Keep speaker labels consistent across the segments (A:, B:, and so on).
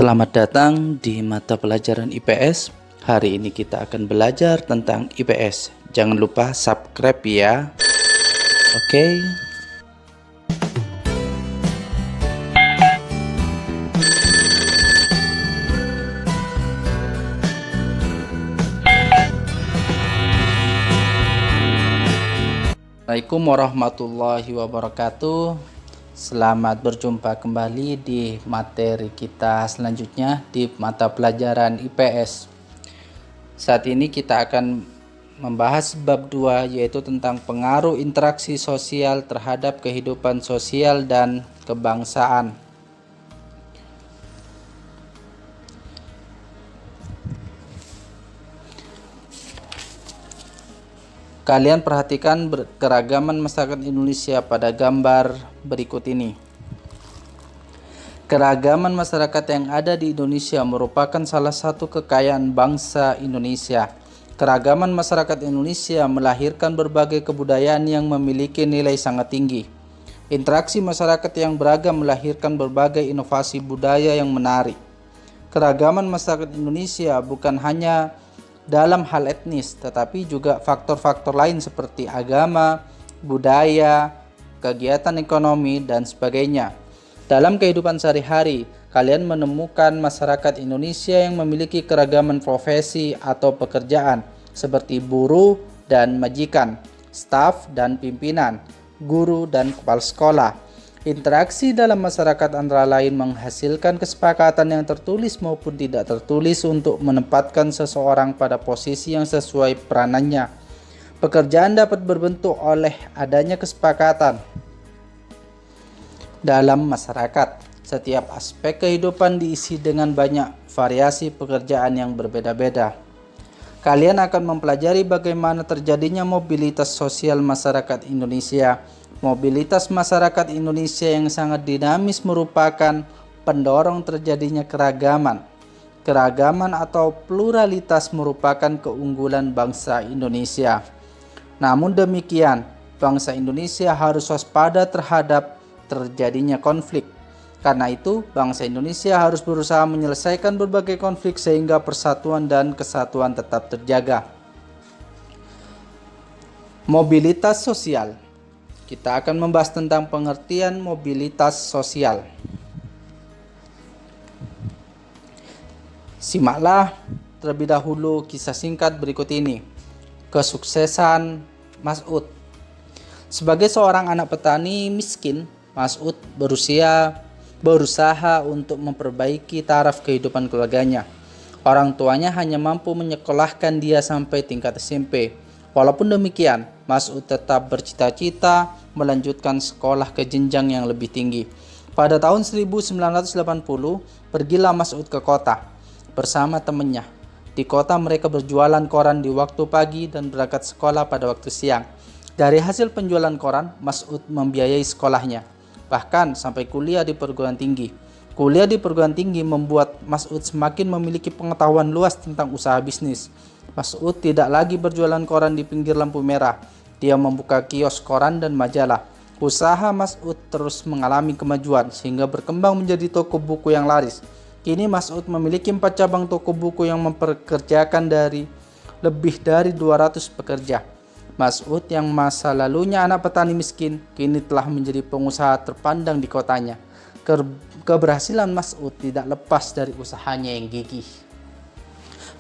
A: Selamat datang di mata pelajaran IPS. Hari ini kita akan belajar tentang IPS. Jangan lupa subscribe ya. Oke. Assalamualaikum warahmatullahi wabarakatuh. Selamat berjumpa kembali di materi kita selanjutnya di mata pelajaran IPS. Saat ini kita akan membahas bab 2, yaitu tentang pengaruh interaksi sosial terhadap kehidupan sosial dan kebangsaan. Kalian perhatikan keragaman masyarakat Indonesia pada gambar berikut ini. Keragaman masyarakat yang ada di Indonesia merupakan salah satu kekayaan bangsa Indonesia. Keragaman masyarakat Indonesia melahirkan berbagai kebudayaan yang memiliki nilai sangat tinggi. Interaksi masyarakat yang beragam melahirkan berbagai inovasi budaya yang menarik. Keragaman masyarakat Indonesia bukan hanya dalam hal etnis, tetapi juga faktor-faktor lain seperti agama, budaya, kegiatan ekonomi, dan sebagainya. Dalam kehidupan sehari-hari, kalian menemukan masyarakat Indonesia yang memiliki keragaman profesi atau pekerjaan, seperti buruh dan majikan, staf dan pimpinan, guru dan kepala sekolah. Interaksi dalam masyarakat antara lain menghasilkan kesepakatan yang tertulis maupun tidak tertulis untuk menempatkan seseorang pada posisi yang sesuai peranannya. Pekerjaan dapat berbentuk oleh adanya kesepakatan dalam masyarakat. Setiap aspek kehidupan diisi dengan banyak variasi pekerjaan yang berbeda-beda. Kalian akan mempelajari bagaimana terjadinya mobilitas sosial masyarakat Indonesia. Mobilitas masyarakat Indonesia yang sangat dinamis merupakan pendorong terjadinya keragaman. Keragaman atau pluralitas merupakan keunggulan bangsa Indonesia. Namun demikian, bangsa Indonesia harus waspada terhadap terjadinya konflik. Karena itu, bangsa Indonesia harus berusaha menyelesaikan berbagai konflik sehingga persatuan dan kesatuan tetap terjaga. Mobilitas sosial. Kita akan membahas tentang pengertian mobilitas sosial. Simaklah terlebih dahulu kisah singkat berikut ini. Kesuksesan Mas'ud. Sebagai seorang anak petani miskin, Mas'ud berusaha untuk memperbaiki taraf kehidupan keluarganya. Orang tuanya hanya mampu menyekolahkan dia sampai tingkat SMP. Walaupun demikian, Mas'ud tetap bercita-cita melanjutkan sekolah ke jenjang yang lebih tinggi. Pada tahun 1980, pergilah Mas'ud ke kota bersama temannya. Di kota mereka berjualan koran di waktu pagi dan berangkat sekolah pada waktu siang. Dari hasil penjualan koran, Mas'ud membiayai sekolahnya, bahkan sampai kuliah di perguruan tinggi. Kuliah di perguruan tinggi membuat Mas'ud semakin memiliki pengetahuan luas tentang usaha bisnis. Mas'ud tidak lagi berjualan koran di pinggir lampu merah. Dia membuka kios koran dan majalah. Usaha Mas'ud terus mengalami kemajuan sehingga berkembang menjadi toko buku yang laris. Kini Mas'ud memiliki 4 cabang toko buku yang mempekerjakan lebih dari 200 pekerja. Mas'ud yang masa lalunya anak petani miskin, kini telah menjadi pengusaha terpandang di kotanya. Keberhasilan Mas'ud tidak lepas dari usahanya yang gigih.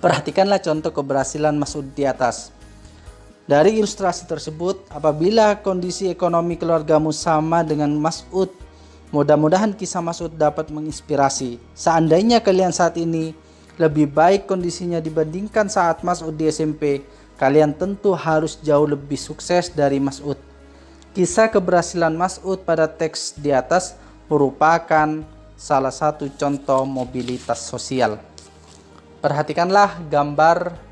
A: Perhatikanlah contoh keberhasilan Mas'ud di atas. Dari ilustrasi tersebut, apabila kondisi ekonomi keluargamu sama dengan Mas'ud, mudah-mudahan kisah Mas'ud dapat menginspirasi. Seandainya kalian saat ini lebih baik kondisinya dibandingkan saat Mas'ud di SMP, kalian tentu harus jauh lebih sukses dari Mas'ud. Kisah keberhasilan Mas'ud pada teks di atas merupakan salah satu contoh mobilitas sosial. Perhatikanlah gambar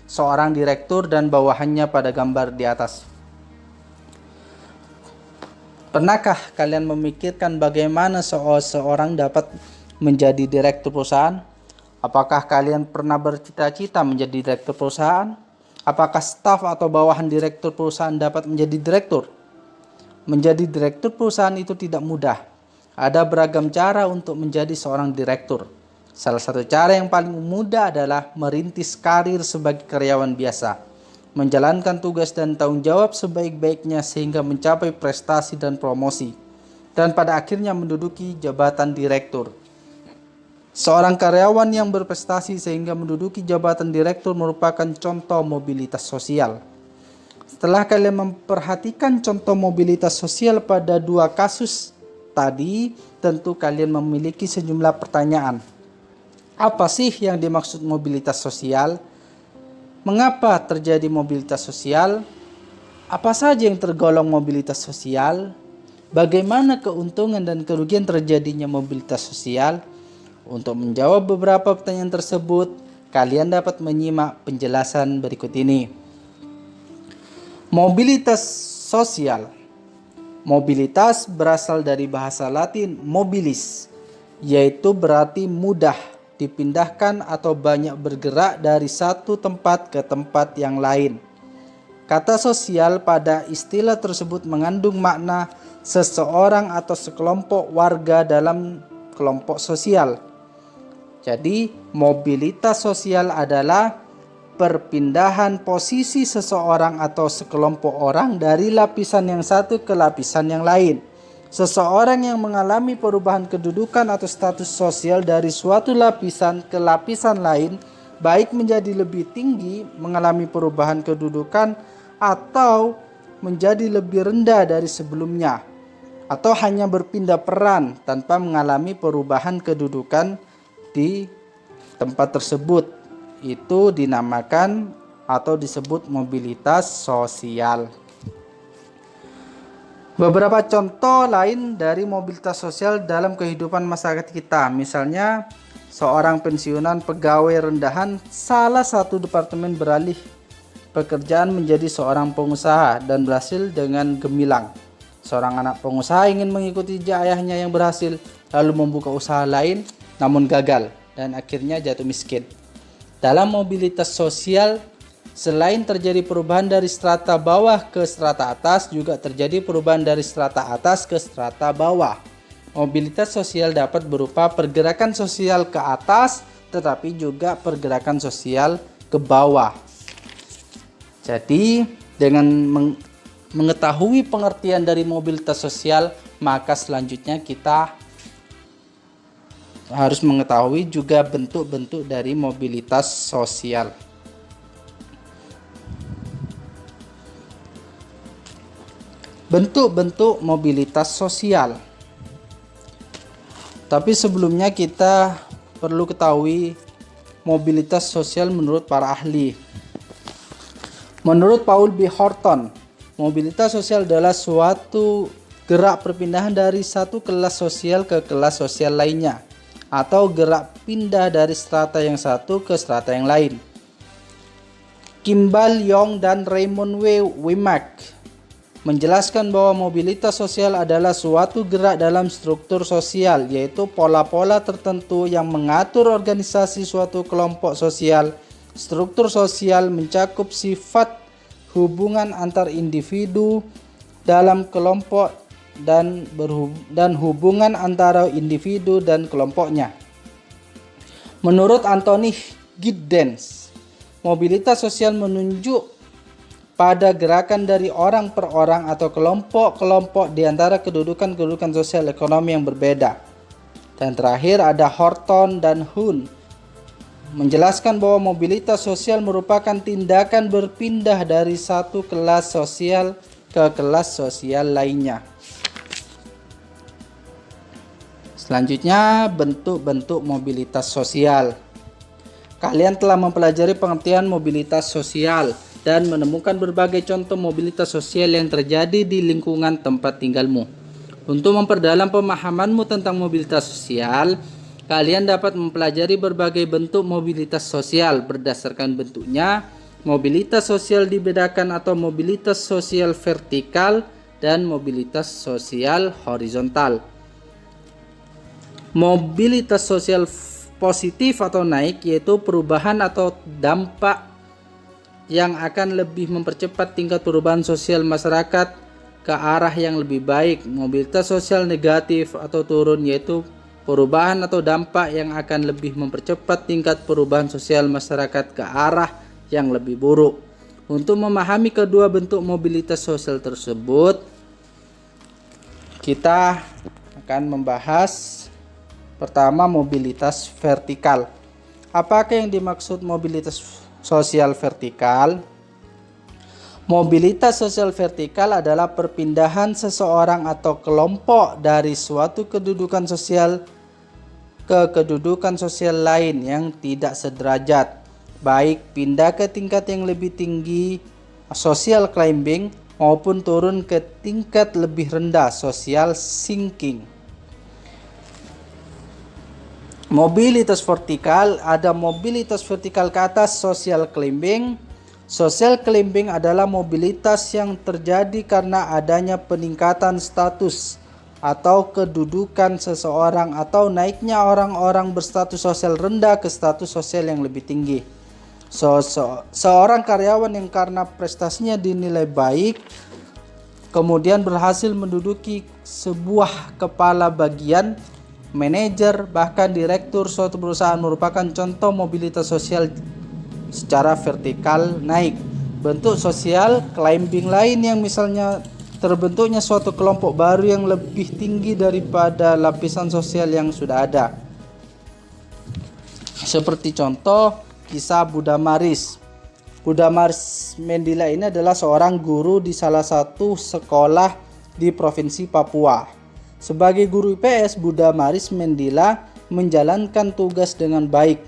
A: seorang direktur dan bawahannya pada gambar di atas. Pernahkah kalian memikirkan bagaimana seorang dapat menjadi direktur perusahaan? Apakah kalian pernah bercita-cita menjadi direktur perusahaan? Apakah staf atau bawahan direktur perusahaan dapat menjadi direktur? Menjadi direktur perusahaan itu tidak mudah. Ada beragam cara untuk menjadi seorang direktur. Salah satu cara yang paling mudah adalah merintis karir sebagai karyawan biasa, menjalankan tugas dan tanggung jawab sebaik-baiknya sehingga mencapai prestasi dan promosi, dan pada akhirnya menduduki jabatan direktur. Seorang karyawan yang berprestasi sehingga menduduki jabatan direktur merupakan contoh mobilitas sosial. Setelah kalian memperhatikan contoh mobilitas sosial pada dua kasus tadi, tentu kalian memiliki sejumlah pertanyaan. Apa sih yang dimaksud mobilitas sosial? Mengapa terjadi mobilitas sosial? Apa saja yang tergolong mobilitas sosial? Bagaimana keuntungan dan kerugian terjadinya mobilitas sosial? Untuk menjawab beberapa pertanyaan tersebut, kalian dapat menyimak penjelasan berikut ini. Mobilitas sosial. Mobilitas berasal dari bahasa Latin mobilis, yaitu berarti mudah, dipindahkan atau banyak bergerak dari satu tempat ke tempat yang lain. Kata sosial pada istilah tersebut mengandung makna seseorang atau sekelompok warga dalam kelompok sosial. Jadi, mobilitas sosial adalah perpindahan posisi seseorang atau sekelompok orang dari lapisan yang satu ke lapisan yang lain. Seseorang yang mengalami perubahan kedudukan atau status sosial dari suatu lapisan ke lapisan lain, baik menjadi lebih tinggi, mengalami perubahan kedudukan, atau menjadi lebih rendah dari sebelumnya, atau hanya berpindah peran tanpa mengalami perubahan kedudukan di tempat tersebut, itu dinamakan atau disebut mobilitas sosial. Beberapa contoh lain dari mobilitas sosial dalam kehidupan masyarakat kita, misalnya seorang pensiunan pegawai rendahan salah satu departemen beralih pekerjaan menjadi seorang pengusaha dan berhasil dengan gemilang. Seorang anak pengusaha ingin mengikuti jejak ayahnya yang berhasil, lalu membuka usaha lain namun gagal dan akhirnya jatuh miskin. Dalam mobilitas sosial, selain terjadi perubahan dari strata bawah ke strata atas, juga terjadi perubahan dari strata atas ke strata bawah. Mobilitas sosial dapat berupa pergerakan sosial ke atas, tetapi juga pergerakan sosial ke bawah. Jadi, dengan mengetahui pengertian dari mobilitas sosial, maka selanjutnya kita harus mengetahui juga bentuk-bentuk dari mobilitas sosial. Bentuk-bentuk mobilitas sosial. Tapi sebelumnya kita perlu ketahui mobilitas sosial menurut para ahli. Menurut Paul B. Horton, mobilitas sosial adalah suatu gerak perpindahan dari satu kelas sosial ke kelas sosial lainnya, atau gerak pindah dari strata yang satu ke strata yang lain. Kimball Young dan Raymond W. Wimak menjelaskan bahwa mobilitas sosial adalah suatu gerak dalam struktur sosial, yaitu pola-pola tertentu yang mengatur organisasi suatu kelompok sosial. Struktur sosial mencakup sifat hubungan antar individu dalam kelompok dan hubungan antara individu dan kelompoknya. Menurut Anthony Giddens, mobilitas sosial menunjuk pada gerakan dari orang per orang atau kelompok-kelompok di antara kedudukan sosial ekonomi yang berbeda. Dan terakhir ada Horton dan Huhn menjelaskan bahwa mobilitas sosial merupakan tindakan berpindah dari satu kelas sosial ke kelas sosial lainnya. Selanjutnya, bentuk-bentuk mobilitas sosial. Kalian telah mempelajari pengertian mobilitas sosial dan menemukan berbagai contoh mobilitas sosial yang terjadi di lingkungan tempat tinggalmu. Untuk memperdalam pemahamanmu tentang mobilitas sosial, kalian dapat mempelajari berbagai bentuk mobilitas sosial. Berdasarkan bentuknya, mobilitas sosial dibedakan atau mobilitas sosial vertikal dan mobilitas sosial horizontal. Mobilitas sosial positif atau naik yaitu perubahan atau dampak yang akan lebih mempercepat tingkat perubahan sosial masyarakat ke arah yang lebih baik. Mobilitas sosial negatif atau turun yaitu perubahan atau dampak yang akan lebih mempercepat tingkat perubahan sosial masyarakat ke arah yang lebih buruk. Untuk memahami kedua bentuk mobilitas sosial tersebut, kita akan membahas pertama mobilitas vertikal. Apakah yang dimaksud mobilitas sosial vertikal? Mobilitas sosial vertikal adalah perpindahan seseorang atau kelompok dari suatu kedudukan sosial ke kedudukan sosial lain yang tidak sederajat, baik pindah ke tingkat yang lebih tinggi social climbing maupun turun ke tingkat lebih rendah social sinking. Mobilitas vertikal, ada mobilitas vertikal ke atas social climbing. Social climbing adalah mobilitas yang terjadi karena adanya peningkatan status atau kedudukan seseorang atau naiknya orang-orang berstatus sosial rendah ke status sosial yang lebih tinggi. Seorang karyawan yang karena prestasinya dinilai baik kemudian berhasil menduduki sebuah kepala bagian, manajer, bahkan direktur suatu perusahaan merupakan contoh mobilitas sosial secara vertikal naik. Bentuk sosial climbing lain yang misalnya terbentuknya suatu kelompok baru yang lebih tinggi daripada lapisan sosial yang sudah ada. Seperti contoh kisah Buddha Maris. Buddha Maris Mendila ini adalah seorang guru di salah satu sekolah di provinsi Papua. Sebagai guru IPS, Buddha Maris Mendila menjalankan tugas dengan baik.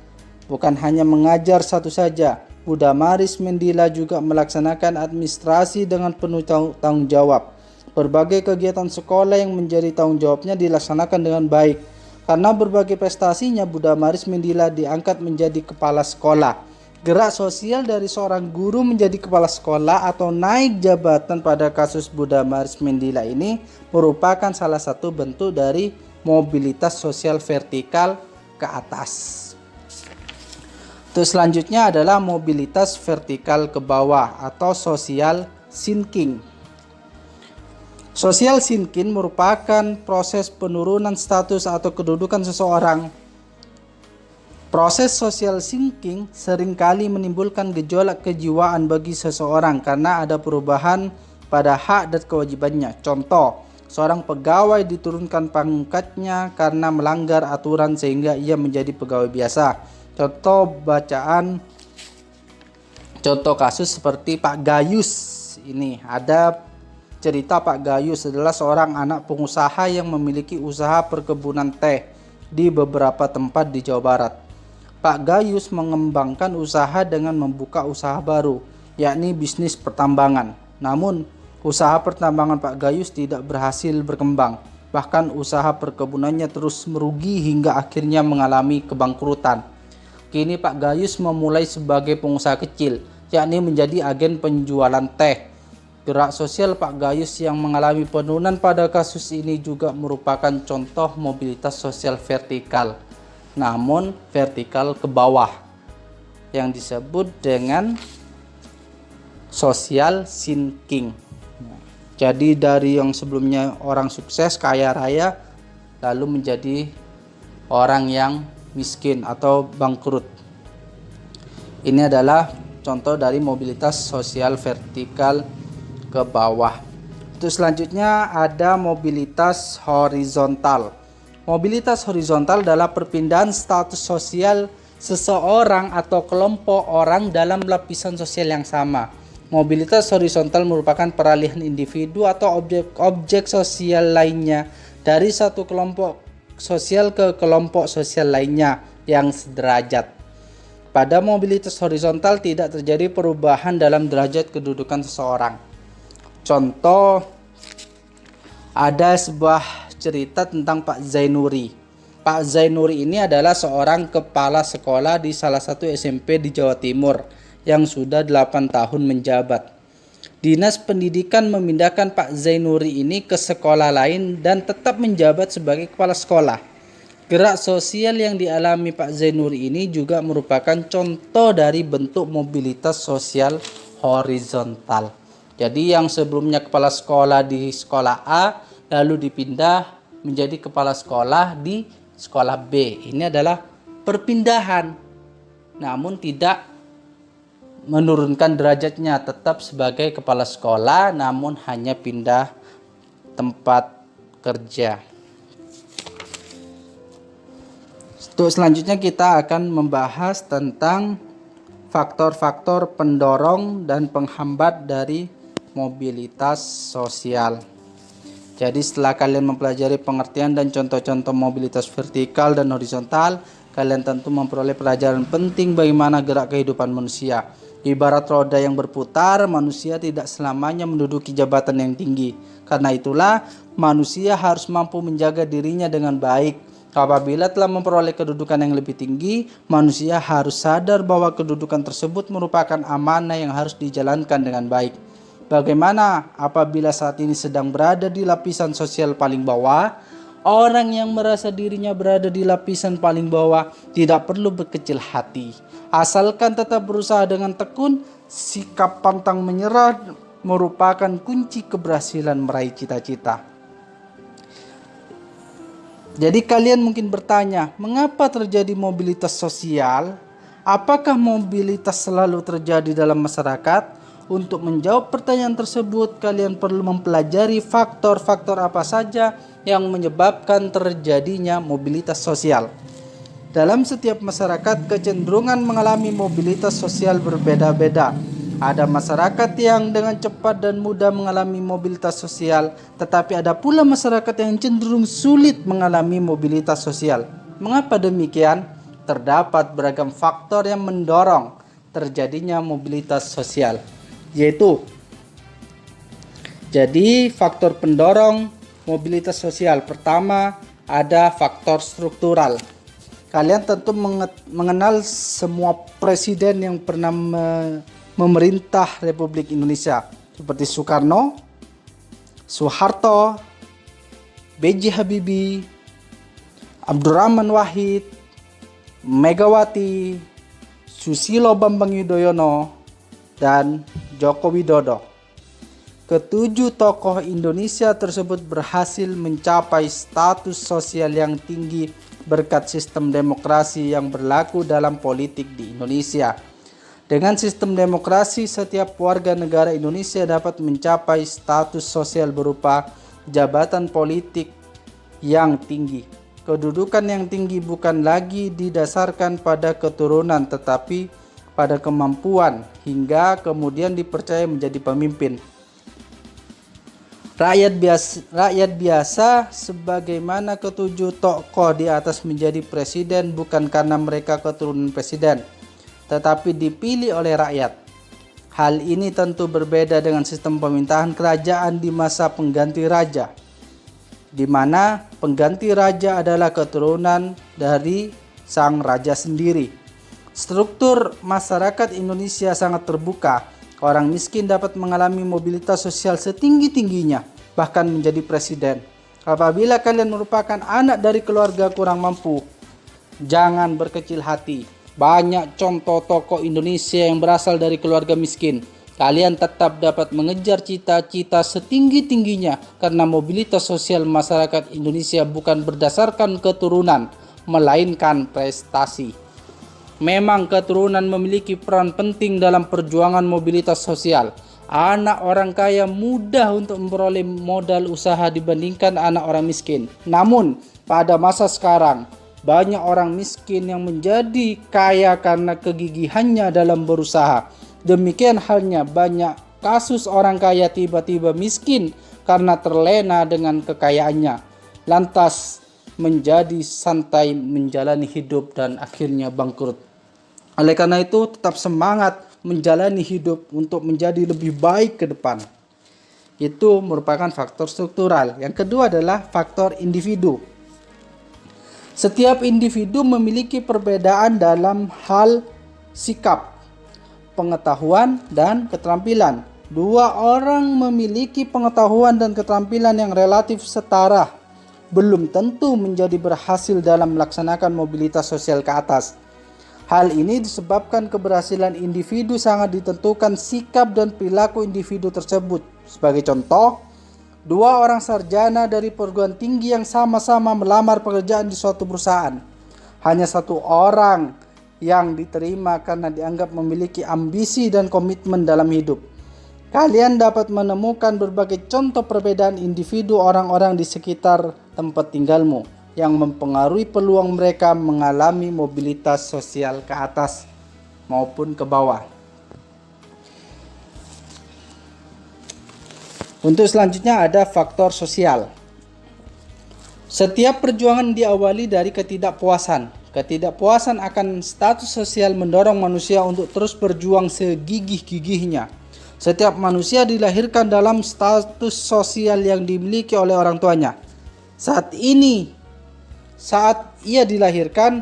A: Bukan hanya mengajar satu saja, Buddha Maris Mendila juga melaksanakan administrasi dengan penuh tanggung jawab. Berbagai kegiatan sekolah yang menjadi tanggung jawabnya dilaksanakan dengan baik. Karena berbagai prestasinya, Buddha Maris Mendila diangkat menjadi kepala sekolah. Gerak sosial dari seorang guru menjadi kepala sekolah atau naik jabatan pada kasus Buddha Maris Mendila ini merupakan salah satu bentuk dari mobilitas sosial vertikal ke atas. Terus selanjutnya adalah mobilitas vertikal ke bawah atau social sinking. Social sinking merupakan proses penurunan status atau kedudukan seseorang. Proses social sinking seringkali menimbulkan gejolak kejiwaan bagi seseorang karena ada perubahan pada hak dan kewajibannya. Contoh, seorang pegawai diturunkan pangkatnya karena melanggar aturan sehingga ia menjadi pegawai biasa. Contoh kasus seperti Pak Gayus ini. Ada cerita Pak Gayus adalah seorang anak pengusaha yang memiliki usaha perkebunan teh di beberapa tempat di Jawa Barat. Pak Gayus mengembangkan usaha dengan membuka usaha baru, yakni bisnis pertambangan. Namun, usaha pertambangan Pak Gayus tidak berhasil berkembang. Bahkan usaha perkebunannya terus merugi hingga akhirnya mengalami kebangkrutan. Kini Pak Gayus memulai sebagai pengusaha kecil, yakni menjadi agen penjualan teh. Gerak sosial Pak Gayus yang mengalami penurunan pada kasus ini juga merupakan contoh mobilitas sosial vertikal, namun vertikal ke bawah, yang disebut dengan social sinking. Jadi dari yang sebelumnya orang sukses, kaya raya, lalu menjadi orang yang miskin atau bangkrut. Ini adalah contoh dari mobilitas sosial vertikal ke bawah. Terus selanjutnya ada mobilitas horizontal. Mobilitas horizontal adalah perpindahan status sosial seseorang atau kelompok orang dalam lapisan sosial yang sama. Mobilitas horizontal merupakan peralihan individu atau objek sosial lainnya dari satu kelompok sosial ke kelompok sosial lainnya yang sederajat. Pada mobilitas horizontal tidak terjadi perubahan dalam derajat kedudukan seseorang. Contoh, ada sebuah cerita tentang Pak Zainuri. Pak Zainuri ini adalah seorang kepala sekolah di salah satu SMP di Jawa Timur yang sudah 8 tahun menjabat. Dinas Pendidikan memindahkan Pak Zainuri ini ke sekolah lain dan tetap menjabat sebagai kepala sekolah. Gerak sosial yang dialami Pak Zainuri ini juga merupakan contoh dari bentuk mobilitas sosial horizontal. Jadi yang sebelumnya kepala sekolah di sekolah A lalu dipindah menjadi kepala sekolah di sekolah B. Ini adalah perpindahan, namun tidak menurunkan derajatnya, tetap sebagai kepala sekolah, namun hanya pindah tempat kerja. Untuk selanjutnya kita akan membahas tentang faktor-faktor pendorong dan penghambat dari mobilitas sosial. Jadi setelah kalian mempelajari pengertian dan contoh-contoh mobilitas vertikal dan horizontal, kalian tentu memperoleh pelajaran penting bagaimana gerak kehidupan manusia. Ibarat roda yang berputar, manusia tidak selamanya menduduki jabatan yang tinggi. Karena itulah, manusia harus mampu menjaga dirinya dengan baik. Apabila telah memperoleh kedudukan yang lebih tinggi, manusia harus sadar bahwa kedudukan tersebut merupakan amanah yang harus dijalankan dengan baik. Bagaimana apabila saat ini sedang berada di lapisan sosial paling bawah? Orang yang merasa dirinya berada di lapisan paling bawah tidak perlu berkecil hati. Asalkan tetap berusaha dengan tekun, sikap pantang menyerah merupakan kunci keberhasilan meraih cita-cita. Jadi kalian mungkin bertanya, mengapa terjadi mobilitas sosial? Apakah mobilitas selalu terjadi dalam masyarakat? Untuk menjawab pertanyaan tersebut, kalian perlu mempelajari faktor-faktor apa saja yang menyebabkan terjadinya mobilitas sosial. Dalam setiap masyarakat, kecenderungan mengalami mobilitas sosial berbeda-beda. Ada masyarakat yang dengan cepat dan mudah mengalami mobilitas sosial, tetapi ada pula masyarakat yang cenderung sulit mengalami mobilitas sosial. Mengapa demikian? Terdapat beragam faktor yang mendorong terjadinya mobilitas sosial, yaitu jadi faktor pendorong mobilitas sosial. Pertama, ada faktor struktural. Kalian tentu mengenal semua presiden yang pernah memerintah Republik Indonesia, seperti Soekarno, Soeharto, B.J. Habibie, Abdurrahman Wahid, Megawati, Susilo Bambang Yudhoyono, dan Joko Widodo. Ketujuh tokoh Indonesia tersebut berhasil mencapai status sosial yang tinggi berkat sistem demokrasi yang berlaku dalam politik di Indonesia. Dengan sistem demokrasi, setiap warga negara Indonesia dapat mencapai status sosial berupa jabatan politik yang tinggi. Kedudukan yang tinggi bukan lagi didasarkan pada keturunan, tetapi pada kemampuan hingga kemudian dipercaya menjadi pemimpin. Rakyat biasa sebagaimana ketujuh tokoh di atas menjadi presiden bukan karena mereka keturunan presiden, tetapi dipilih oleh rakyat. Hal ini tentu berbeda dengan sistem pemerintahan kerajaan di masa pengganti raja, di mana pengganti raja adalah keturunan dari sang raja sendiri. Struktur masyarakat Indonesia sangat terbuka. Orang miskin dapat mengalami mobilitas sosial setinggi-tingginya, bahkan menjadi presiden. Apabila kalian merupakan anak dari keluarga kurang mampu, jangan berkecil hati. Banyak contoh tokoh Indonesia yang berasal dari keluarga miskin. Kalian tetap dapat mengejar cita-cita setinggi-tingginya karena mobilitas sosial masyarakat Indonesia bukan berdasarkan keturunan, melainkan prestasi. Memang keturunan memiliki peran penting dalam perjuangan mobilitas sosial. Anak orang kaya mudah untuk memperoleh modal usaha dibandingkan anak orang miskin. Namun, pada masa sekarang, banyak orang miskin yang menjadi kaya karena kegigihannya dalam berusaha. Demikian halnya banyak kasus orang kaya tiba-tiba miskin karena terlena dengan kekayaannya, lantas menjadi santai menjalani hidup dan akhirnya bangkrut. Oleh karena itu, tetap semangat menjalani hidup untuk menjadi lebih baik ke depan. Itu merupakan faktor struktural. Yang kedua adalah faktor individu. Setiap individu memiliki perbedaan dalam hal sikap, pengetahuan, dan keterampilan. Dua orang memiliki pengetahuan dan keterampilan yang relatif setara, belum tentu menjadi berhasil dalam melaksanakan mobilitas sosial ke atas. Hal ini disebabkan keberhasilan individu sangat ditentukan sikap dan perilaku individu tersebut. Sebagai contoh, Dua orang sarjana dari perguruan tinggi yang sama-sama melamar pekerjaan di suatu perusahaan. Hanya satu orang yang diterima karena dianggap memiliki ambisi dan komitmen dalam hidup. Kalian dapat menemukan berbagai contoh perbedaan individu orang-orang di sekitar tempat tinggalmu yang mempengaruhi peluang mereka mengalami mobilitas sosial ke atas maupun ke bawah. Untuk selanjutnya ada faktor sosial. Setiap perjuangan diawali dari ketidakpuasan. Ketidakpuasan akan status sosial mendorong manusia untuk terus berjuang segigih-gigihnya. Setiap manusia dilahirkan dalam status sosial yang dimiliki oleh orang tuanya. Saat ia dilahirkan,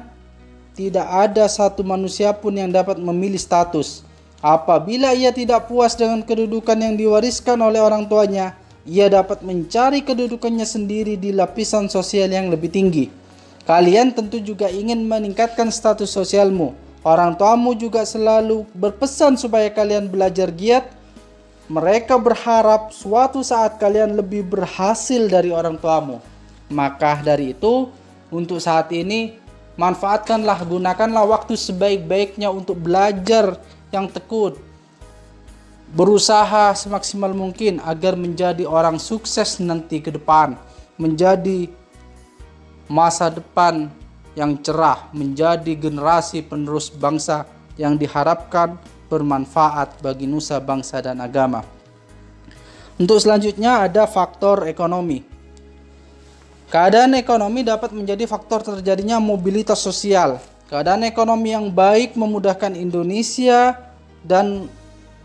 A: tidak ada satu manusia pun yang dapat memilih status. Apabila ia tidak puas dengan kedudukan yang diwariskan oleh orang tuanya, ia dapat mencari kedudukannya sendiri di lapisan sosial yang lebih tinggi. Kalian tentu juga ingin meningkatkan status sosialmu. Orang tuamu juga selalu berpesan supaya kalian belajar giat. Mereka berharap suatu saat kalian lebih berhasil dari orang tuamu. Maka dari itu, untuk saat ini, gunakanlah waktu sebaik-baiknya untuk belajar yang tekun, berusaha semaksimal mungkin agar menjadi orang sukses nanti ke depan, menjadi masa depan yang cerah, menjadi generasi penerus bangsa yang diharapkan bermanfaat bagi nusa bangsa dan agama. Untuk selanjutnya ada faktor ekonomi. Keadaan ekonomi dapat menjadi faktor terjadinya mobilitas sosial. Keadaan ekonomi yang baik memudahkan Indonesia dan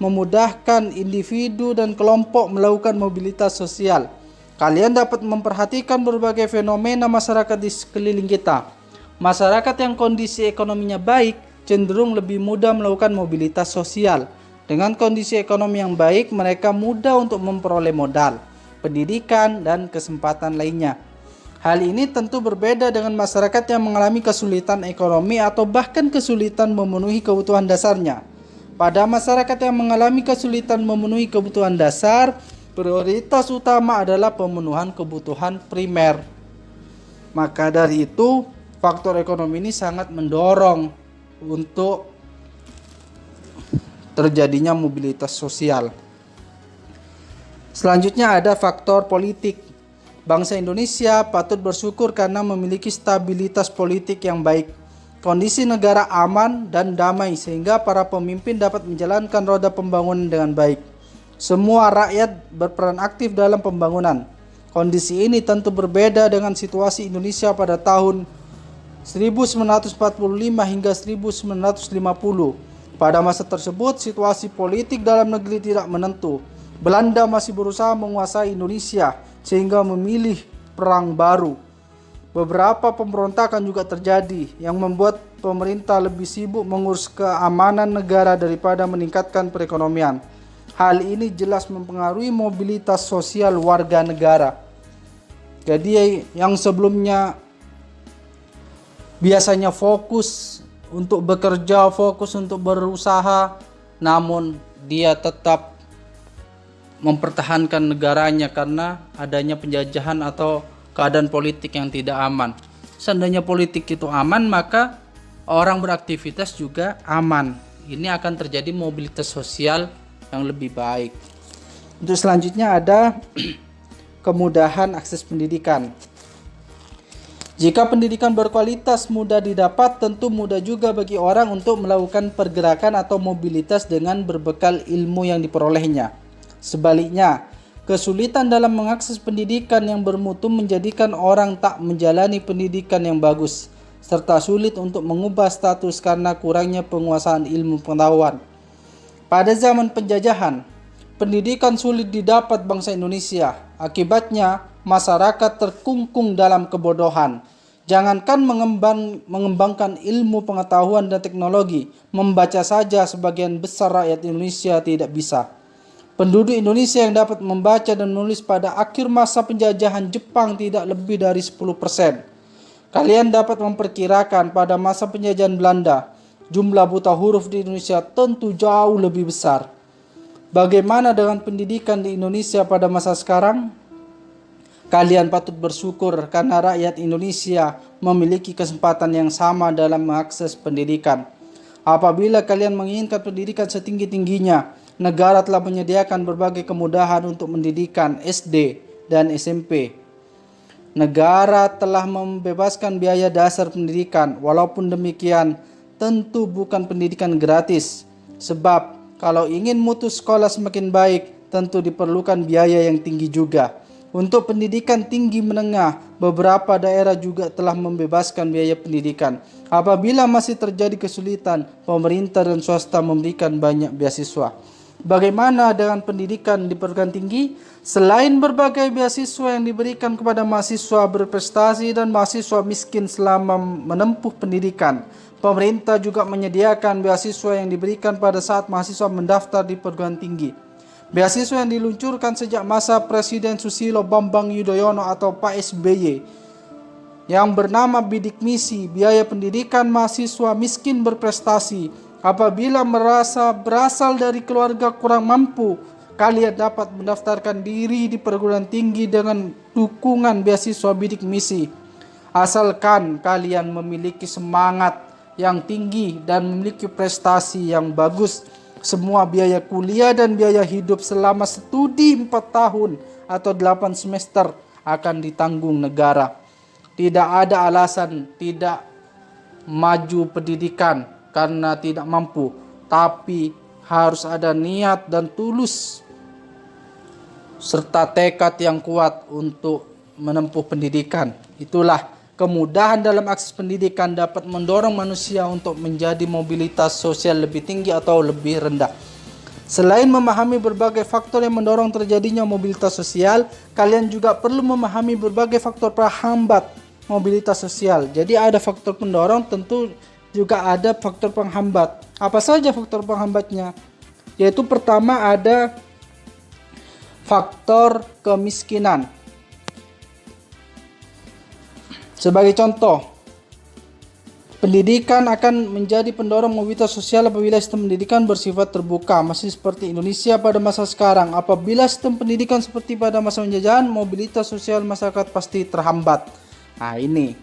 A: memudahkan individu dan kelompok melakukan mobilitas sosial. Kalian dapat memperhatikan berbagai fenomena masyarakat di sekeliling kita. Masyarakat yang kondisi ekonominya baik cenderung lebih mudah melakukan mobilitas sosial. Dengan kondisi ekonomi yang baik, mereka mudah untuk memperoleh modal, pendidikan, dan kesempatan lainnya. Hal ini tentu berbeda dengan masyarakat yang mengalami kesulitan ekonomi atau bahkan kesulitan memenuhi kebutuhan dasarnya. Pada masyarakat yang mengalami kesulitan memenuhi kebutuhan dasar, prioritas utama adalah pemenuhan kebutuhan primer. Maka dari itu, faktor ekonomi ini sangat mendorong untuk terjadinya mobilitas sosial. Selanjutnya ada faktor politik. Bangsa Indonesia patut bersyukur karena memiliki stabilitas politik yang baik. Kondisi negara aman dan damai sehingga para pemimpin dapat menjalankan roda pembangunan dengan baik. Semua rakyat berperan aktif dalam pembangunan. Kondisi ini tentu berbeda dengan situasi Indonesia pada tahun 1945 hingga 1950. Pada masa tersebut, situasi politik dalam negeri tidak menentu. Belanda masih berusaha menguasai Indonesia sehingga memilih perang baru. Beberapa pemberontakan juga terjadi yang membuat pemerintah lebih sibuk mengurus keamanan negara daripada meningkatkan perekonomian. Hal ini jelas mempengaruhi mobilitas sosial warga negara. Jadi yang sebelumnya biasanya fokus untuk bekerja, fokus untuk berusaha, namun dia tetap mempertahankan negaranya karena adanya penjajahan atau keadaan politik yang tidak aman. Seandainya politik itu aman, maka orang beraktivitas juga aman. Ini akan terjadi mobilitas sosial yang lebih baik. Untuk selanjutnya ada kemudahan akses pendidikan. Jika pendidikan berkualitas mudah didapat, tentu mudah juga bagi orang untuk melakukan pergerakan atau mobilitas dengan berbekal ilmu yang diperolehnya. Sebaliknya, kesulitan dalam mengakses pendidikan yang bermutu menjadikan orang tak menjalani pendidikan yang bagus, serta sulit untuk mengubah status karena kurangnya penguasaan ilmu pengetahuan. Pada zaman penjajahan, pendidikan sulit didapat bangsa Indonesia. Akibatnya, masyarakat terkungkung dalam kebodohan. Jangankan mengembangkan ilmu pengetahuan dan teknologi, membaca saja sebagian besar rakyat Indonesia tidak bisa. Penduduk Indonesia yang dapat membaca dan menulis pada akhir masa penjajahan Jepang tidak lebih dari 10%. Kalian dapat memperkirakan pada masa penjajahan Belanda, jumlah buta huruf di Indonesia tentu jauh lebih besar. Bagaimana dengan pendidikan di Indonesia pada masa sekarang? Kalian patut bersyukur karena rakyat Indonesia memiliki kesempatan yang sama dalam mengakses pendidikan. Apabila kalian menginginkan pendidikan setinggi-tingginya, negara telah menyediakan berbagai kemudahan untuk pendidikan SD dan SMP. Negara telah membebaskan biaya dasar pendidikan. Walaupun demikian, tentu bukan pendidikan gratis. Sebab kalau ingin mutu sekolah semakin baik, tentu diperlukan biaya yang tinggi juga. Untuk pendidikan tinggi menengah, beberapa daerah juga telah membebaskan biaya pendidikan. Apabila masih terjadi kesulitan, pemerintah dan swasta memberikan banyak beasiswa. Bagaimana dengan pendidikan di perguruan tinggi? Selain berbagai beasiswa yang diberikan kepada mahasiswa berprestasi dan mahasiswa miskin selama menempuh pendidikan, pemerintah juga menyediakan beasiswa yang diberikan pada saat mahasiswa mendaftar di perguruan tinggi. Beasiswa yang diluncurkan sejak masa Presiden Susilo Bambang Yudhoyono atau Pak SBY yang bernama Bidik Misi, biaya pendidikan mahasiswa miskin berprestasi. Apabila merasa berasal dari keluarga kurang mampu, kalian dapat mendaftarkan diri di perguruan tinggi dengan dukungan beasiswa Bidik Misi. Asalkan kalian memiliki semangat yang tinggi dan memiliki prestasi yang bagus. Semua biaya kuliah dan biaya hidup selama studi 4 tahun atau 8 semester akan ditanggung negara. Tidak ada alasan tidak maju pendidikan karena tidak mampu, tapi harus ada niat dan tulus serta tekad yang kuat untuk menempuh pendidikan. Itulah kemudahan dalam akses pendidikan dapat mendorong manusia untuk menjadi mobilitas sosial lebih tinggi atau lebih rendah. Selain memahami berbagai faktor yang mendorong terjadinya mobilitas sosial, kalian juga perlu memahami berbagai faktor penghambat mobilitas sosial. Jadi ada faktor pendorong, tentu juga ada faktor penghambat. Apa saja faktor penghambatnya? Yaitu pertama ada faktor kemiskinan. Sebagai contoh, pendidikan akan menjadi pendorong mobilitas sosial apabila sistem pendidikan bersifat terbuka, masih seperti Indonesia pada masa sekarang. Apabila sistem pendidikan seperti pada masa penjajahan, mobilitas sosial masyarakat pasti terhambat. Nah, ini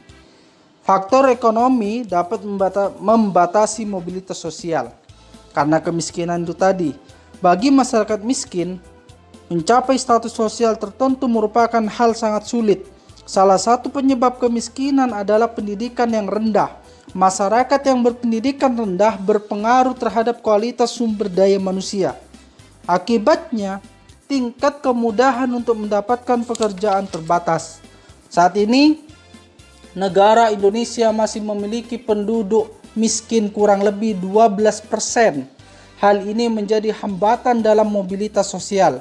A: faktor ekonomi dapat membatasi mobilitas sosial karena kemiskinan itu tadi. Bagi masyarakat miskin, mencapai status sosial tertentu merupakan hal sangat sulit. Salah satu penyebab kemiskinan adalah pendidikan yang rendah. Masyarakat yang berpendidikan rendah berpengaruh terhadap kualitas sumber daya manusia. Akibatnya, tingkat kemudahan untuk mendapatkan pekerjaan terbatas. Saat ini, negara Indonesia masih memiliki penduduk miskin kurang lebih 12%. Hal ini menjadi hambatan dalam mobilitas sosial.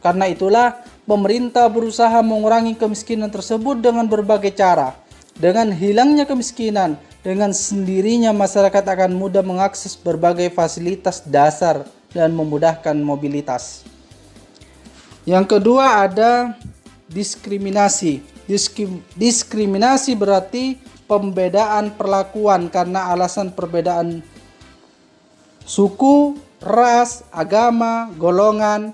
A: Karena itulah, pemerintah berusaha mengurangi kemiskinan tersebut dengan berbagai cara. Dengan hilangnya kemiskinan, dengan sendirinya masyarakat akan mudah mengakses berbagai fasilitas dasar dan memudahkan mobilitas. Yang kedua ada diskriminasi. Diskriminasi berarti pembedaan perlakuan karena alasan perbedaan suku, ras, agama, golongan,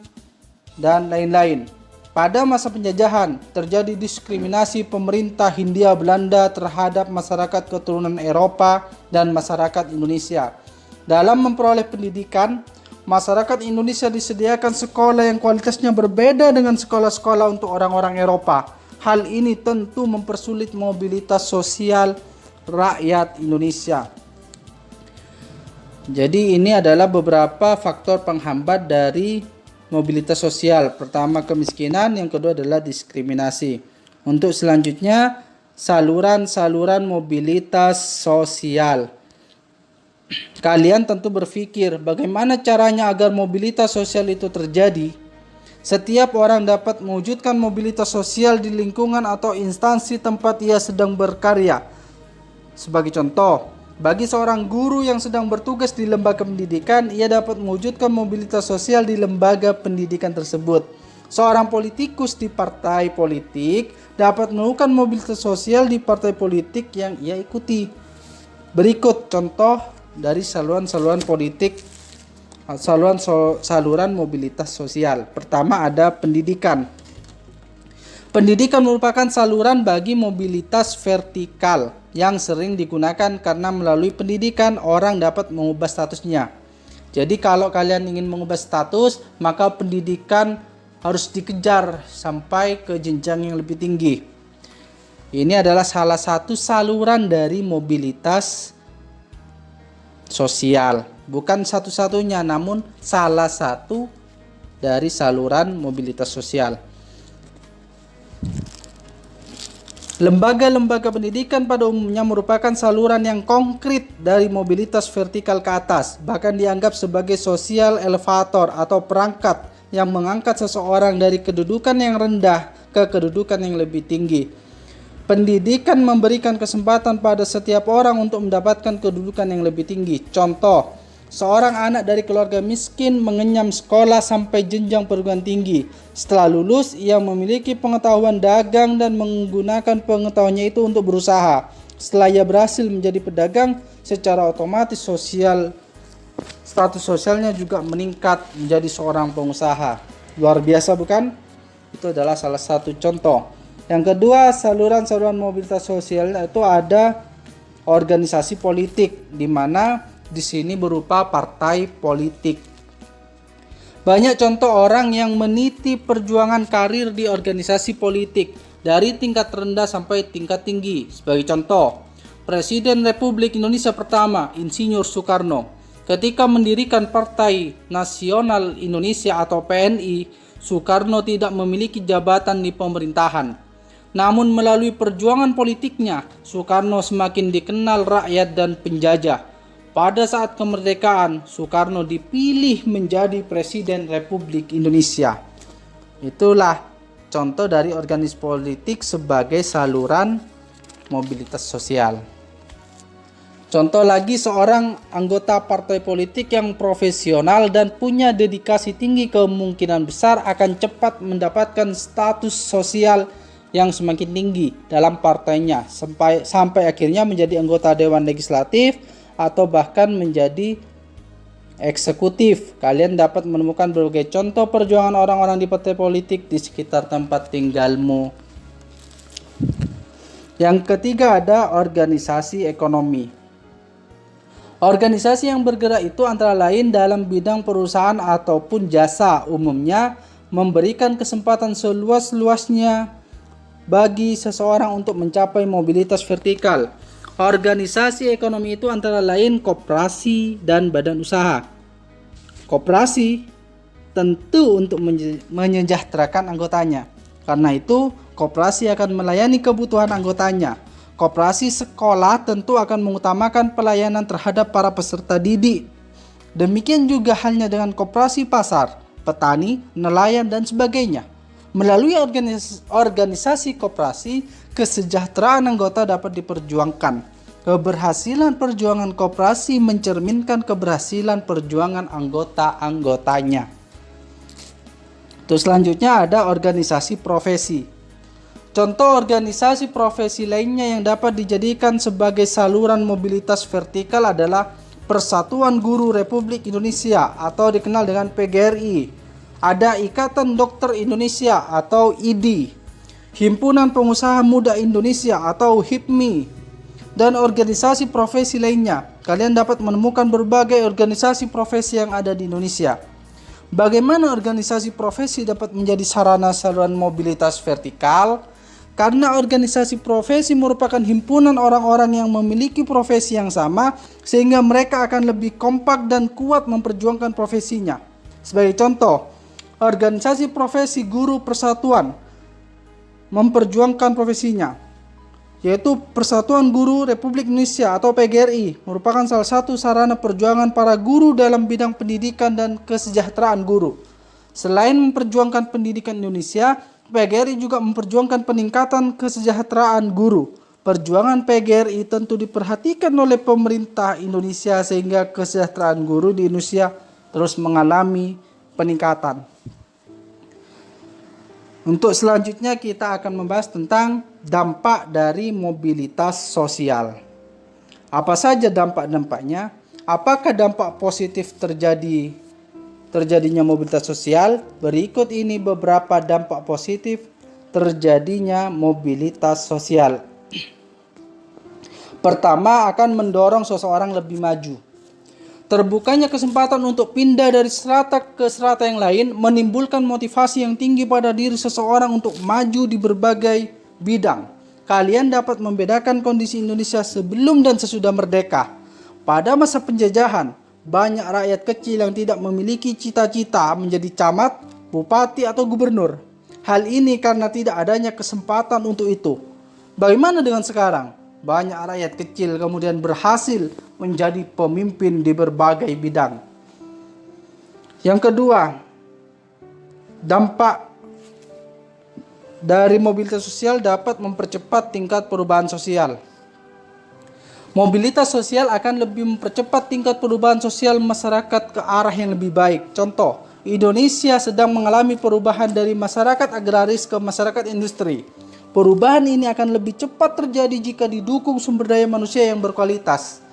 A: dan lain-lain. Pada masa penjajahan, terjadi diskriminasi pemerintah Hindia Belanda terhadap masyarakat keturunan Eropa dan masyarakat Indonesia. Dalam memperoleh pendidikan, masyarakat Indonesia disediakan sekolah yang kualitasnya berbeda dengan sekolah-sekolah untuk orang-orang Eropa. Hal ini tentu mempersulit mobilitas sosial rakyat Indonesia. Jadi ini adalah beberapa faktor penghambat dari mobilitas sosial. Pertama kemiskinan, yang kedua adalah diskriminasi. Untuk selanjutnya saluran-saluran mobilitas sosial. Kalian tentu berpikir bagaimana caranya agar mobilitas sosial itu terjadi. Setiap orang dapat mewujudkan mobilitas sosial di lingkungan atau instansi tempat ia sedang berkarya. Sebagai contoh, bagi seorang guru yang sedang bertugas di lembaga pendidikan, ia dapat mewujudkan mobilitas sosial di lembaga pendidikan tersebut. Seorang politikus di partai politik dapat melakukan mobilitas sosial di partai politik yang ia ikuti. Berikut contoh dari saluran-saluran politik, saluran mobilitas sosial. Pertama ada pendidikan. Pendidikan merupakan saluran bagi mobilitas vertikal yang sering digunakan karena melalui pendidikan orang dapat mengubah statusnya. Jadi kalau kalian ingin mengubah status, maka pendidikan harus dikejar sampai ke jenjang yang lebih tinggi. Ini adalah salah satu saluran dari mobilitas sosial. Bukan satu-satunya, namun salah satu dari saluran mobilitas sosial. Lembaga-lembaga pendidikan pada umumnya merupakan saluran yang konkret dari mobilitas vertikal ke atas, bahkan dianggap sebagai social elevator atau perangkat yang mengangkat seseorang dari kedudukan yang rendah ke kedudukan yang lebih tinggi. Pendidikan memberikan kesempatan pada setiap orang untuk mendapatkan kedudukan yang lebih tinggi. Contoh, seorang anak dari keluarga miskin mengenyam sekolah sampai jenjang perguruan tinggi. Setelah lulus, ia memiliki pengetahuan dagang dan menggunakan pengetahuannya itu untuk berusaha. Setelah ia berhasil menjadi pedagang, secara otomatis status sosialnya juga meningkat menjadi seorang pengusaha. Luar biasa bukan? Itu adalah salah satu contoh. Yang kedua, saluran-saluran mobilitas sosial itu ada organisasi politik, di mana di sini berupa partai politik. Banyak contoh orang yang meniti perjuangan karir di organisasi politik dari tingkat rendah sampai tingkat tinggi. Sebagai contoh, Presiden Republik Indonesia pertama, Insinyur Soekarno, ketika mendirikan Partai Nasional Indonesia atau PNI, Soekarno tidak memiliki jabatan di pemerintahan. Namun melalui perjuangan politiknya, Soekarno semakin dikenal rakyat dan penjajah. Pada saat kemerdekaan, Soekarno dipilih menjadi Presiden Republik Indonesia. Itulah contoh dari organisasi politik sebagai saluran mobilitas sosial. Contoh lagi, seorang anggota partai politik yang profesional dan punya dedikasi tinggi kemungkinan besar akan cepat mendapatkan status sosial yang semakin tinggi dalam partainya sampai akhirnya menjadi anggota Dewan Legislatif atau bahkan menjadi eksekutif. Kalian dapat menemukan berbagai contoh perjuangan orang-orang di partai politik di sekitar tempat tinggalmu. Yang ketiga ada organisasi ekonomi. Organisasi yang bergerak itu antara lain dalam bidang perusahaan ataupun jasa, umumnya memberikan kesempatan seluas-luasnya bagi seseorang untuk mencapai mobilitas vertikal. Organisasi ekonomi itu antara lain koperasi dan badan usaha. Koperasi tentu untuk menyejahterakan anggotanya. Karena itu, koperasi akan melayani kebutuhan anggotanya. Koperasi sekolah tentu akan mengutamakan pelayanan terhadap para peserta didik. Demikian juga halnya dengan koperasi pasar, petani, nelayan, dan sebagainya. Melalui organisasi koperasi, kesejahteraan anggota dapat diperjuangkan. Keberhasilan perjuangan koperasi mencerminkan keberhasilan perjuangan anggota-anggotanya. Terus selanjutnya ada organisasi profesi. Contoh organisasi profesi lainnya yang dapat dijadikan sebagai saluran mobilitas vertikal adalah Persatuan Guru Republik Indonesia atau dikenal dengan PGRI. Ada Ikatan Dokter Indonesia atau IDI, Himpunan Pengusaha Muda Indonesia atau HIPMI, dan organisasi profesi lainnya. Kalian dapat menemukan berbagai organisasi profesi yang ada di Indonesia. Bagaimana organisasi profesi dapat menjadi sarana saluran mobilitas vertikal? Karena organisasi profesi merupakan himpunan orang-orang yang memiliki profesi yang sama, sehingga mereka akan lebih kompak dan kuat memperjuangkan profesinya. Sebagai contoh, organisasi profesi guru persatuan memperjuangkan profesinya, yaitu Persatuan Guru Republik Indonesia atau PGRI, merupakan salah satu sarana perjuangan para guru dalam bidang pendidikan dan kesejahteraan guru. Selain memperjuangkan pendidikan Indonesia, PGRI juga memperjuangkan peningkatan kesejahteraan guru. Perjuangan PGRI tentu diperhatikan oleh pemerintah Indonesia sehingga kesejahteraan guru di Indonesia terus mengalami peningkatan. Untuk selanjutnya kita akan membahas tentang dampak dari mobilitas sosial. Apa saja dampak-dampaknya? Apakah dampak positif terjadinya mobilitas sosial? Berikut ini beberapa dampak positif terjadinya mobilitas sosial. Pertama, akan mendorong seseorang lebih maju. Terbukanya kesempatan untuk pindah dari strata ke strata yang lain menimbulkan motivasi yang tinggi pada diri seseorang untuk maju di berbagai bidang. Kalian dapat membedakan kondisi Indonesia sebelum dan sesudah merdeka. Pada masa penjajahan, banyak rakyat kecil yang tidak memiliki cita-cita menjadi camat, bupati, atau gubernur. Hal ini karena tidak adanya kesempatan untuk itu. Bagaimana dengan sekarang? Banyak rakyat kecil kemudian berhasil menjadi pemimpin di berbagai bidang. Yang kedua, dampak dari mobilitas sosial dapat mempercepat tingkat perubahan sosial. Mobilitas sosial akan lebih mempercepat tingkat perubahan sosial masyarakat ke arah yang lebih baik. Contoh, Indonesia sedang mengalami perubahan dari masyarakat agraris ke masyarakat industri. Perubahan ini akan lebih cepat terjadi jika didukung sumber daya manusia yang berkualitas.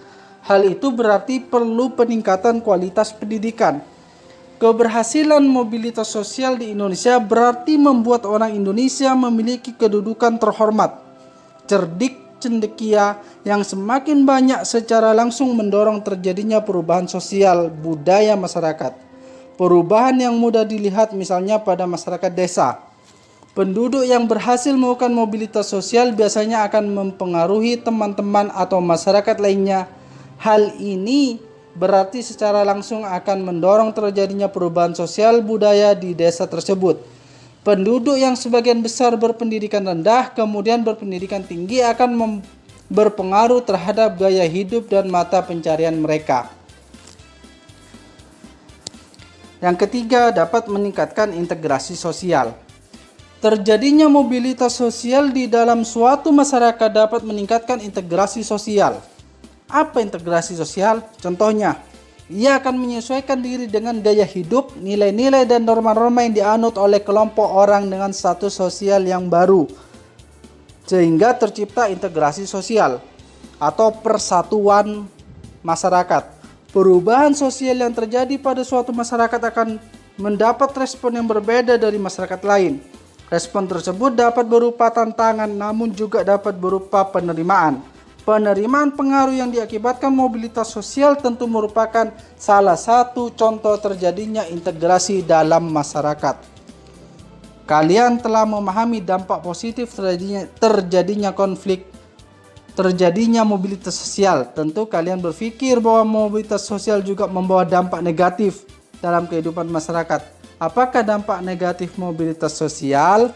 A: Hal itu berarti perlu peningkatan kualitas pendidikan. Keberhasilan mobilitas sosial di Indonesia berarti membuat orang Indonesia memiliki kedudukan terhormat, cerdik, cendekia yang semakin banyak secara langsung mendorong terjadinya perubahan sosial budaya masyarakat. Perubahan yang mudah dilihat misalnya pada masyarakat desa. Penduduk yang berhasil melakukan mobilitas sosial biasanya akan mempengaruhi teman-teman atau masyarakat lainnya. Hal ini berarti secara langsung akan mendorong terjadinya perubahan sosial budaya di desa tersebut. Penduduk yang sebagian besar berpendidikan rendah kemudian berpendidikan tinggi akan berpengaruh terhadap gaya hidup dan mata pencarian mereka. Yang ketiga, dapat meningkatkan integrasi sosial. Terjadinya mobilitas sosial di dalam suatu masyarakat dapat meningkatkan integrasi sosial. Apa integrasi sosial? Contohnya, ia akan menyesuaikan diri dengan gaya hidup, nilai-nilai dan norma-norma yang dianut oleh kelompok orang dengan status sosial yang baru. Sehingga tercipta integrasi sosial atau persatuan masyarakat. Perubahan sosial yang terjadi pada suatu masyarakat akan mendapat respon yang berbeda dari masyarakat lain. Respon tersebut dapat berupa tantangan namun juga dapat berupa penerimaan. Penerimaan pengaruh yang diakibatkan mobilitas sosial tentu merupakan salah satu contoh terjadinya integrasi dalam masyarakat. Kalian telah memahami dampak positif terjadinya konflik, terjadinya mobilitas sosial. Tentu kalian berpikir bahwa mobilitas sosial juga membawa dampak negatif dalam kehidupan masyarakat. Apakah dampak negatif mobilitas sosial?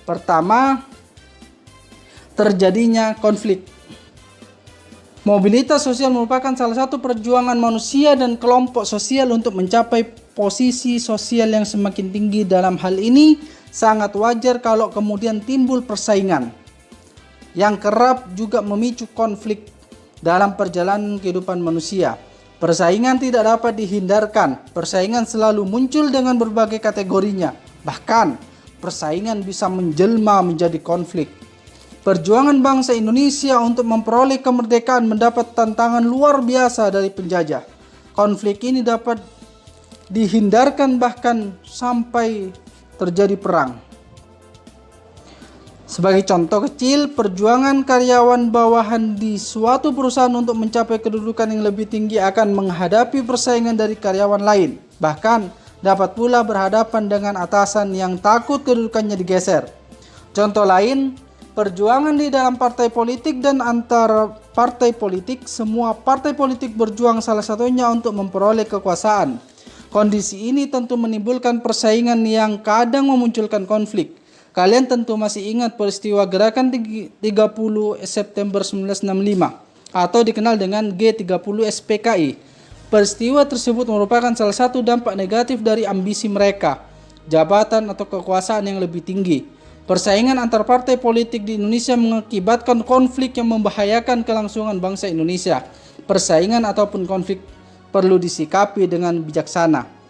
A: Pertama, terjadinya konflik. Mobilitas sosial merupakan salah satu perjuangan manusia dan kelompok sosial untuk mencapai posisi sosial yang semakin tinggi. Dalam hal ini, sangat wajar kalau kemudian timbul persaingan yang kerap juga memicu konflik dalam perjalanan kehidupan manusia. Persaingan tidak dapat dihindarkan. Persaingan selalu muncul dengan berbagai kategorinya. Bahkan, persaingan bisa menjelma menjadi konflik. Perjuangan bangsa Indonesia untuk memperoleh kemerdekaan mendapat tantangan luar biasa dari penjajah. Konflik ini dapat dihindarkan bahkan sampai terjadi perang. Sebagai contoh kecil, perjuangan karyawan bawahan di suatu perusahaan untuk mencapai kedudukan yang lebih tinggi akan menghadapi persaingan dari karyawan lain. Bahkan dapat pula berhadapan dengan atasan yang takut kedudukannya digeser. Contoh lain, perjuangan di dalam partai politik dan antar partai politik. Semua partai politik berjuang salah satunya untuk memperoleh kekuasaan. Kondisi ini tentu menimbulkan persaingan yang kadang memunculkan konflik. Kalian tentu masih ingat peristiwa gerakan 30 September 1965 atau dikenal dengan G30 SPKI. Peristiwa tersebut merupakan salah satu dampak negatif dari ambisi mereka, jabatan atau kekuasaan yang lebih tinggi. Persaingan antar partai politik di Indonesia mengakibatkan konflik yang membahayakan kelangsungan bangsa Indonesia. Persaingan ataupun konflik perlu disikapi dengan bijaksana.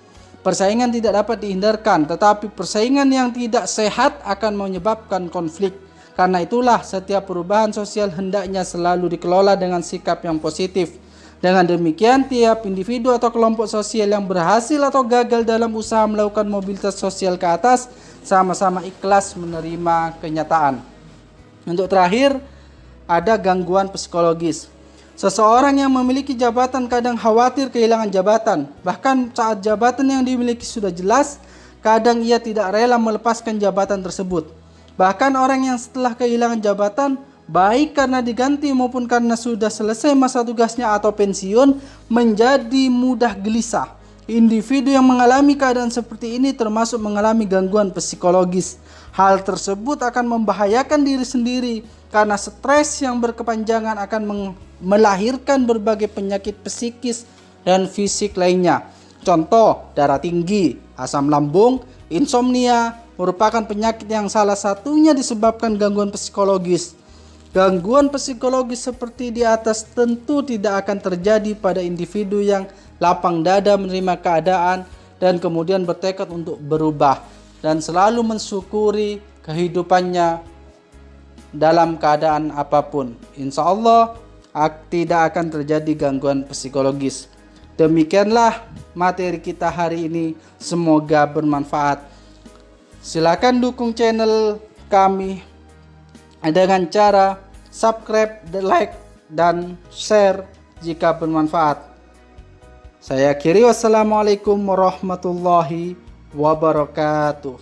A: Persaingan tidak dapat dihindarkan, tetapi persaingan yang tidak sehat akan menyebabkan konflik. Karena itulah setiap perubahan sosial hendaknya selalu dikelola dengan sikap yang positif. Dengan demikian, tiap individu atau kelompok sosial yang berhasil atau gagal dalam usaha melakukan mobilitas sosial ke atas sama-sama ikhlas menerima kenyataan. Untuk terakhir, ada gangguan psikologis. Seseorang yang memiliki jabatan kadang khawatir kehilangan jabatan. Bahkan saat jabatan yang dimiliki sudah jelas, kadang ia tidak rela melepaskan jabatan tersebut. Bahkan orang yang setelah kehilangan jabatan, baik karena diganti maupun karena sudah selesai masa tugasnya atau pensiun, menjadi mudah gelisah. Individu yang mengalami keadaan seperti ini termasuk mengalami gangguan psikologis. Hal tersebut akan membahayakan diri sendiri karena stres yang berkepanjangan akan melahirkan berbagai penyakit psikis dan fisik lainnya. Contoh, darah tinggi, asam lambung, insomnia merupakan penyakit yang salah satunya disebabkan gangguan psikologis. Gangguan psikologis seperti di atas tentu tidak akan terjadi pada individu yang lapang dada menerima keadaan dan kemudian bertekad untuk berubah dan selalu mensyukuri kehidupannya dalam keadaan apapun. Insya Allah tidak akan terjadi gangguan psikologis. Demikianlah materi kita hari ini, semoga bermanfaat. Silakan dukung channel kami dengan cara subscribe, like, dan share jika bermanfaat. Saya akhiri, wassalamualaikum warahmatullahi wabarakatuh.